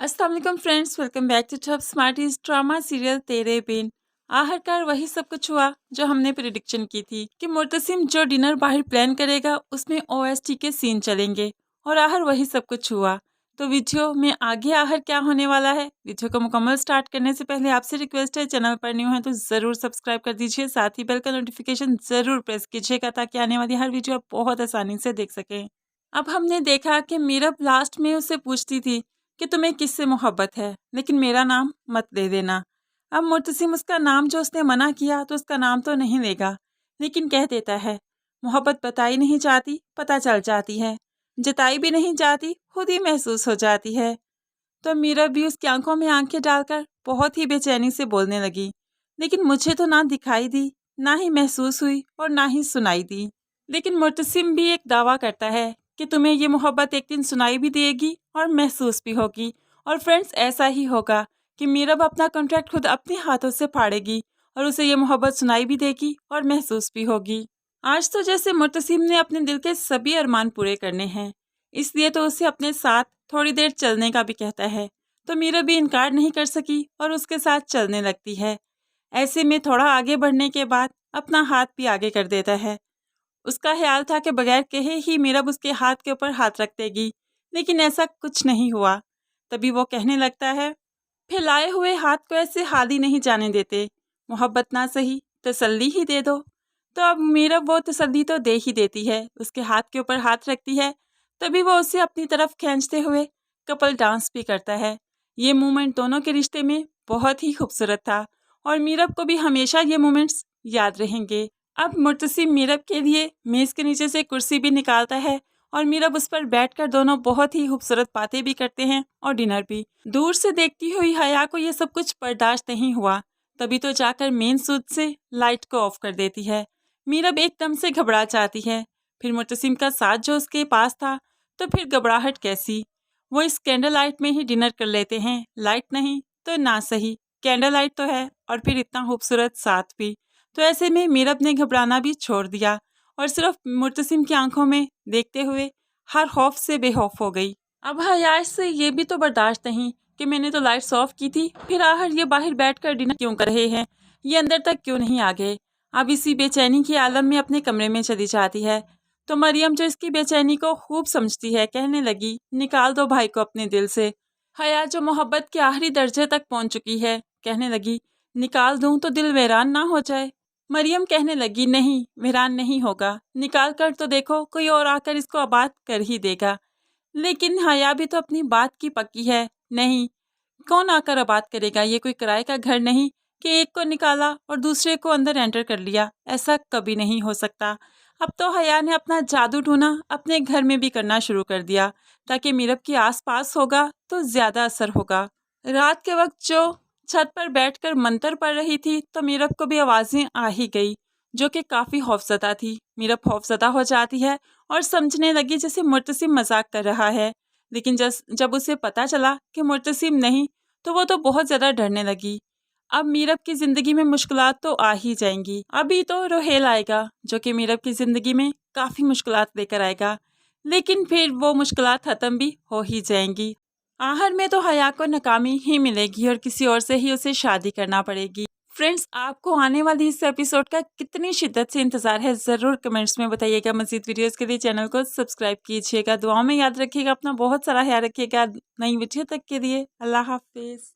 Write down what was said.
अस्सलाम वालेकुम friends, welcome back to top smarties drama serial Tere Bin. आखिरकार वही सब कुछ हुआ जो हमने प्रिडिक्शन की थी कि मुर्तसिम जो डिनर बाहर प्लान करेगा उसमें ओएसटी के सीन चलेंगे और आखिर वही सब कुछ हुआ। तो वीडियो में आगे आखिर क्या होने वाला है, वीडियो को मुकम्मल स्टार्ट करने से पहले आपसे रिक्वेस्ट है, चैनल पर न्यू है तो ज़रूर सब्सक्राइब कर दीजिए, साथ ही बेल का नोटिफिकेशन ज़रूर प्रेस कीजिएगा ताकि आने वाली हर वीडियो आप बहुत आसानी से देख सकें। अब हमने देखा कि मीरब लास्ट में उससे पूछती थी कि तुम्हें किससे मोहब्बत है, लेकिन मेरा नाम मत दे देना। अब मुर्तसिम उसका नाम जो उसने मना किया तो उसका नाम तो नहीं लेगा, लेकिन कह देता है मोहब्बत बताई नहीं जाती, पता चल जाती है, जताई भी नहीं जाती, खुद ही महसूस हो जाती है। तो मीरा भी उसकी आंखों में आंखें डालकर बहुत ही बेचैनी से बोलने लगी, लेकिन मुझे तो ना दिखाई दी, ना ही महसूस हुई और ना ही सुनाई दी। लेकिन मुर्तसिम भी एक दावा करता है कि तुम्हें ये मोहब्बत एक दिन सुनाई भी देगी और महसूस भी होगी। और फ्रेंड्स, ऐसा ही होगा कि मीरब अपना कॉन्ट्रैक्ट खुद अपने हाथों से फाड़ेगी और उसे ये मोहब्बत सुनाई भी देगी और महसूस भी होगी। आज तो जैसे मुर्तसिम ने अपने दिल के सभी अरमान पूरे करने हैं, इसलिए तो उसे अपने साथ थोड़ी देर चलने का भी कहता है। तो मीरा भी इनकार नहीं कर सकी और उसके साथ चलने लगती है। ऐसे में थोड़ा आगे बढ़ने के बाद अपना हाथ भी आगे कर देता है। उसका ख्याल था कि बगैर कहे ही मीरब उसके हाथ के ऊपर हाथ रख देगी, लेकिन ऐसा कुछ नहीं हुआ। तभी वो कहने लगता है, फैलाए हुए हाथ को ऐसे हाथ ही नहीं जाने देते, मोहब्बत ना सही तसल्ली ही दे दो। तो अब मीरब वो तसल्ली तो दे ही देती है, उसके हाथ के ऊपर हाथ रखती है। तभी वो उसे अपनी तरफ खींचते हुए कपल डांस भी करता है। ये मोमेंट दोनों के रिश्ते में बहुत ही खूबसूरत था और मीरब को भी हमेशा ये मोमेंट्स याद रहेंगे। अब मुर्तसिम मीरब के लिए मेज़ के नीचे से कुर्सी भी निकालता है और मीरब उस पर बैठकर दोनों बहुत ही खूबसूरत बातें भी करते हैं और डिनर भी। दूर से देखती हुई हया को ये सब कुछ बर्दाश्त नहीं हुआ, तभी तो जाकर मेन स्विच से लाइट को ऑफ कर देती है। मीरब एकदम से घबरा जाती है। फिर मुर्तसिम का साथ जो उसके पास था, तो फिर घबराहट कैसी। वो इस कैंडल लाइट में ही डिनर कर लेते हैं, लाइट नहीं तो ना सही, कैंडल लाइट तो है और फिर इतना खूबसूरत साथ भी। तो ऐसे में मीरब ने घबराना भी छोड़ दिया और सिर्फ मुर्तसिम की आंखों में देखते हुए हर खौफ से बेखौफ हो गई। अब हयाश से ये भी तो बर्दाश्त नहीं कि मैंने तो लाइट्स ऑफ की थी, फिर आखिर ये बाहर बैठकर डिनर क्यों कर रहे हैं, ये अंदर तक क्यों नहीं आ गए। अब इसी बेचैनी के आलम में अपने कमरे में चली जाती है। तो मरियम जो इसकी बेचैनी को खूब समझती है, कहने लगी, निकाल दो भाई को अपने दिल से। हया जो मोहब्बत के आखिरी दर्जे तक पहुंच चुकी है, कहने लगी, निकाल दूं तो दिल वीरान ना हो जाए। मरियम कहने लगी, नहीं, वीरान नहीं होगा, निकाल कर तो देखो, कोई और आकर इसको आबाद कर ही देगा। लेकिन हया भी तो अपनी बात की पक्की है, नहीं, कौन आकर आबाद करेगा, ये कोई किराए का घर नहीं कि एक को निकाला और दूसरे को अंदर एंटर कर लिया, ऐसा कभी नहीं हो सकता। अब तो हया ने अपना जादू टूना अपने घर में भी करना शुरू कर दिया, ताकि मीरब के आसपास होगा तो ज़्यादा असर होगा। रात के वक्त जो छत पर बैठकर मंतर पढ़ रही थी, तो मीरब को भी आवाज़ें आ ही गई, जो कि काफ़ी खौफजदा थी। मीरब खौफजदा हो जाती है और समझने लगी जैसे मुर्तसिम मजाक कर रहा है, लेकिन जब उसे पता चला कि मुर्तसिम नहीं, तो वो तो बहुत ज़्यादा डरने लगी। अब मीरब की ज़िंदगी में मुश्किलात तो आ ही जाएंगी। अभी तो रोहेल आएगा, जो कि मीरब की ज़िंदगी में काफ़ी मुश्किलात लेकर आएगा, लेकिन फिर वो मुश्किलात ख़त्म भी हो ही जाएंगी। आखिर में तो हया को नाकामी ही मिलेगी और किसी और से ही उसे शादी करना पड़ेगी। फ्रेंड्स, आपको आने वाली इस एपिसोड का कितनी शिद्दत से इंतज़ार है, ज़रूर कमेंट्स में बताइएगा। मज़ीद वीडियोस के लिए चैनल को सब्सक्राइब कीजिएगा, दुआओं में याद रखिएगा, अपना बहुत सारा ख्याल रखिएगा। नई वीडियो तक के लिए अल्लाह हाफिज़।